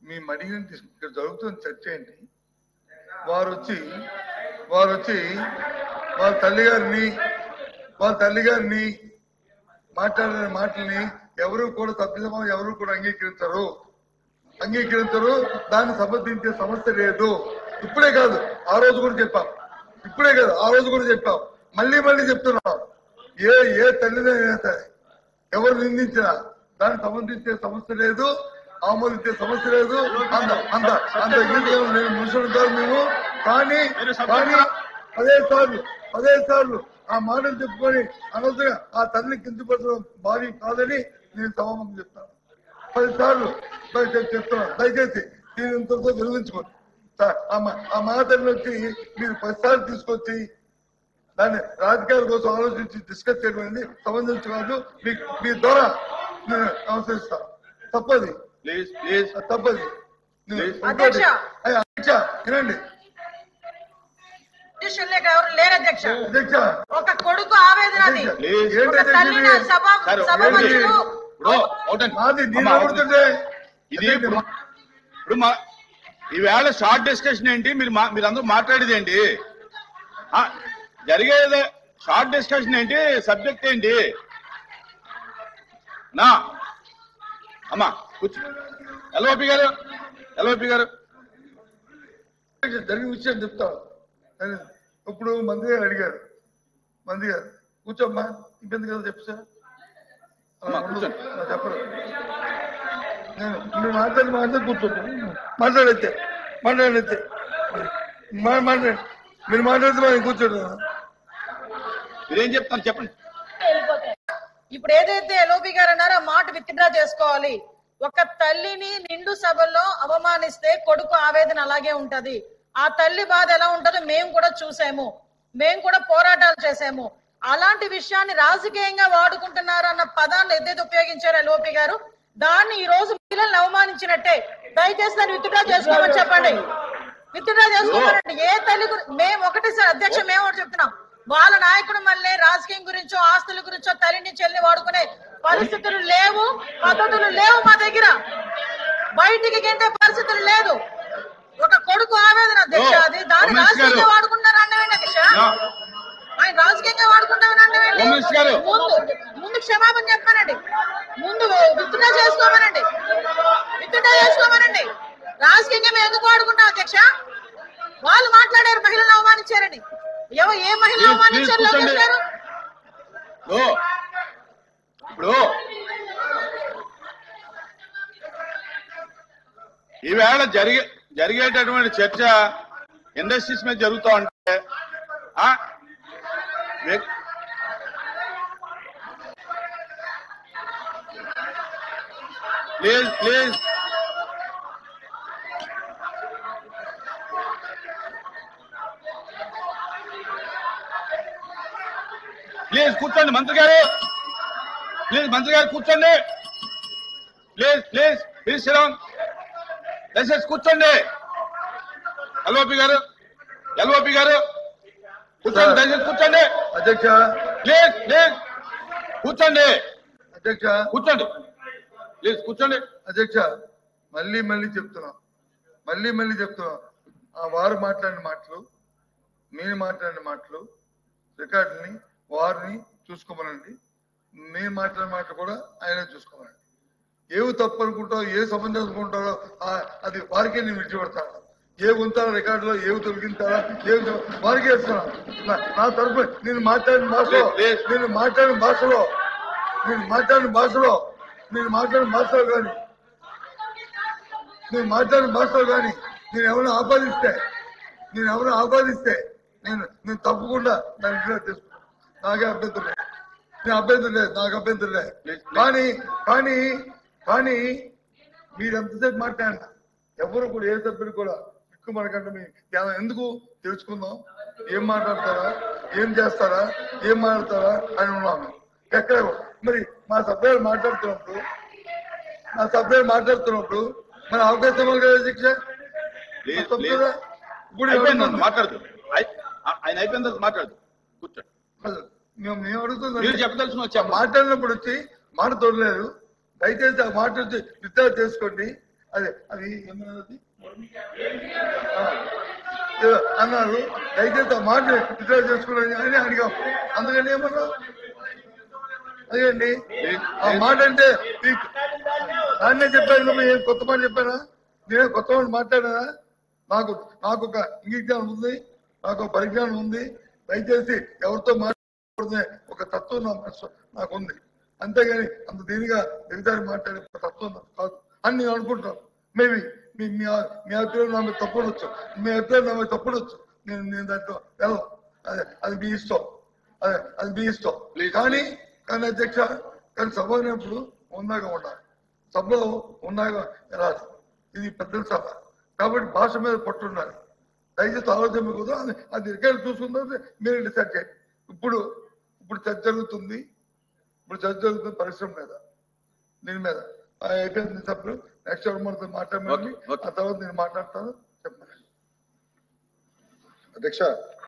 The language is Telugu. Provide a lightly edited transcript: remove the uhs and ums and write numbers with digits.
మేము అడిగిన ఇక్కడ జరుగుతున్న చర్చ ఏంటి? వారు వచ్చి వాళ్ళ తల్లి గారిని మాట్లాడిన మాటల్ని ఎవరు కూడా తప్పిదమో ఎవరు కూడా అంగీకరించరు. దాన్ని సమర్థించే సమస్య లేదు. ఇప్పుడే కాదు ఆ రోజు కూడా చెప్పాం, మళ్ళీ చెప్తున్నాం. ఏ తల్లిదైనా సరే ఎవరు నిందించినా దాన్ని సమర్థించే సమస్య లేదు, ఆమోదించే సమస్య లేదు. అంత మనుషులు కాదు మేము. కానీ పదే సార్లు ఆ మాటలు చెప్పుకొని అనవసరంగా ఆ తల్లిని కించపరచడం భారీ కాదని నేను సమానం చెప్తాను. 10 సార్లు చెప్తున్నాను. దయచేసి దీని ఇంతతో వెలిగించుకోండి. ఆ మాటలను వచ్చి మీరు 10 సార్లు తీసుకొచ్చి దాన్ని రాజకీయాల కోసం ఆలోచించి డిస్కస్ చేయడం అనేది సంబంధించి కాదు. మీ ద్వారా నేను ఆలోచిస్తాను. తప్పది. అధ్యక్ష వినండి. ఎవరు లేరు అధ్యక్ష. ఒక కొడుకు ఆవేదన ఈవేళ షార్ట్ డిస్కషన్ ఏంటి? మీరందరూ మాట్లాడేది ఏంటి? జరిగేది షార్ట్ డిస్కషన్ ఏంటి? సబ్జెక్ట్ ఏంటి? నా అమ్మా కూర్చో. ఎల్ఓపి గారు జరిగిన విషయం చెప్తాను. ఇప్పుడు మంత్రి గారు అడిగారు. కూర్చోమ్మా, ఇబ్బంది కదా చెప్పు సార్. చెప్పరు. నేను మాట్లాడి కూర్చోండి. మాట్లాడైతే మీరు మాట్లాడితే మనం కూర్చోండి. మీరేం చెప్తాను చెప్పండి. ఇప్పుడు ఏదైతే ఎల్ఓపి గారు అన్నారో ఆ మాట విత్డ్రా చేసుకోవాలి. ఒక తల్లిని నిండు సభల్లో అవమానిస్తే కొడుకు ఆవేదన అలాగే ఉంటది. ఆ తల్లి బాధ ఎలా ఉంటుందో మేము కూడా చూసాము, మేము కూడా పోరాటాలు చేసాము. అలాంటి విషయాన్ని రాజకీయంగా వాడుకుంటున్నారు అన్న పదాన్ని ఏదైతే ఉపయోగించారో ఎల్ఓపి గారు, దాన్ని ఈ రోజు మహిళలను అవమానించినట్టే. దయచేసి దాన్ని విత్డ్రా చేసుకోమని చెప్పండి. విత్డ్రా చేసుకోమనండి. ఏ తల్లి మేము ఒకటి సార్ అధ్యక్ష, మేము ఒకటి చెప్తున్నాం. వాళ్ళ నాయకుడు మళ్ళీ రాజకీయం గురించో ఆస్తుల గురించో తల్లిని చెల్లి వాడుకునే పరిస్థితులు లేవు, పద్ధతులు లేవు మా దగ్గర. బయటికి గెంటే పరిస్థితులు లేదు. ఒక కొడుకు ఆవేదన అధ్యక్ష, అది దాన్ని రాజకీయంగా వాడుకుంటారు అన్నవేంటి అధ్యక్ష? ఆయన రాజకీయంగా వాడుకుంటామని అన్నవేంటి? ముందు క్షమాపణ చెప్పానండి, ముందు విత్డ్రా చేసుకోమనండి. రాజకీయంగా మేము ఎందుకు వాడుకుంటాం అధ్యక్ష? వాళ్ళు మాట్లాడారు మహిళలను అవమానించారని. ఏ మహిళ అవమానించారు? ఇప్పుడు ఈవేళ జరిగేటటువంటి చర్చ ఇండస్ట్రీస్ మీద జరుగుతూ ఉంటే ప్లీజ్ కూర్చోండి. మంత్రి గారు కూర్చోండి. ప్లీజ్ శ్రీరామ్ దయచేసి కూర్చోండి. ఎల్ఓపి గారు కూర్చోండి. దయచేసి కూర్చోండి అధ్యక్ష. ప్లీజ్ కూర్చోండి. అధ్యక్ష ప్లీజ్ కూర్చోండి. అధ్యక్ష మళ్ళీ చెప్తున్నాం. ఆ వారు మాట్లాడిన మాటలు, నేను మాట్లాడిన మాటలు రికార్డుని వారిని చూసుకోమనండి. నేను మాట్లాడిన మాటలు కూడా ఆయన చూసుకోమనండి. ఏవి తప్పు అనుకుంటారో, ఏ సంబంధం అనుకుంటారో అది వారికే నేను విడిచిపెడతాను. ఏ ఉంచాలో రికార్డులో, ఏవి తొలగించాలా, వారికే ఇస్తున్నాను. నా తరఫున నేను మాట్లాడిన భాషలో కానీ నేను ఎవరైనా ఆపాదిస్తే నేను తప్పకుండా దాని ఇంట్లో తీసుకుంటాను. నాకే అభ్యంతరం లేదు. కానీ మీరు ఎంతసేపు మాట్లాడినా ఎవరు కూడా ఏ సభ్యులు కూడా ఎక్కువ మనకంటే ఎందుకు తెలుసుకుందాం, ఏం మాట్లాడతారా, ఏం చేస్తారా, ఏం మాట్లాడతారా అని ఉన్నాము. ఎక్కడ మరి మా సభ్యులు మాట్లాడుతున్నప్పుడు మన అవకాశం ఇవ్వాలి కదా అధ్యక్ష. మాట్లాడదు ఆయన అయిపోయిన తర్వాత మాట్లాడదు. కూర్చోండి. మేము అడుగుతున్నాం. చెప్పదలుచుకుని వచ్చా మాట్లాడినప్పుడు వచ్చి మాట తోడలేదు. దయచేసి ఆ మాట వచ్చి విత్డ్రా చేసుకోండి. అది ఏమన్నది అన్నారు. దయచేసి ఆ మాట విత్డ్రా చేసుకోవాలని అని అడిగాం. అందుకని ఏమన్నా అదేండి ఆ మాట అంటే దాన్నే చెప్పాను. ఏం కొత్త మాట చెప్పానా? నేనే కొత్త మాట మాట్లాడానా? నాకు ఒక ఇంగిజ్ఞానం ఉంది, నాకు ఒక పరిజ్ఞానం ఉంది. దయచేసి ఎవరితో మాట్లాడకూడదనే ఒక తత్వం నాకు ఉంది. అంతేగాని అంత దీనిగా ఎదుటారు మాట్లాడే తత్వం కాదు అని నేను అనుకుంటాను. మేబీ మీ అభిప్రాయం నా మీద తప్పుడొచ్చు, మీ అభిప్రాయం నా మీద తప్పుడొచ్చు. నేను దాంట్లో వెళ్ళను. అది మీ ఇష్టం, అది మీ ఇష్టం. కానీ అధ్యక్ష, కానీ సభ అనేప్పుడు ఉన్నాగా ఉండాలి. సభలో ఉన్నాగా వెళ్ళాలి. ఇది పెద్దల సభ కాబట్టి భాష మీద పట్టుండాలి. దయచేసి ఆలోచన కూడా అది ఎక్కడ చూసుకుంటే మీరు డిసైడ్ చేయండి. ఇప్పుడు చర్చ జరుగుతుంది. పరిశ్రమ మీద, దీని మీద అయిపోయింది సభ్యులు. నెక్స్ట్ ఎవరు మనతో మాట్లాడమని ఆ తర్వాత నేను మాట్లాడతాను. చెప్పండి అధ్యక్ష.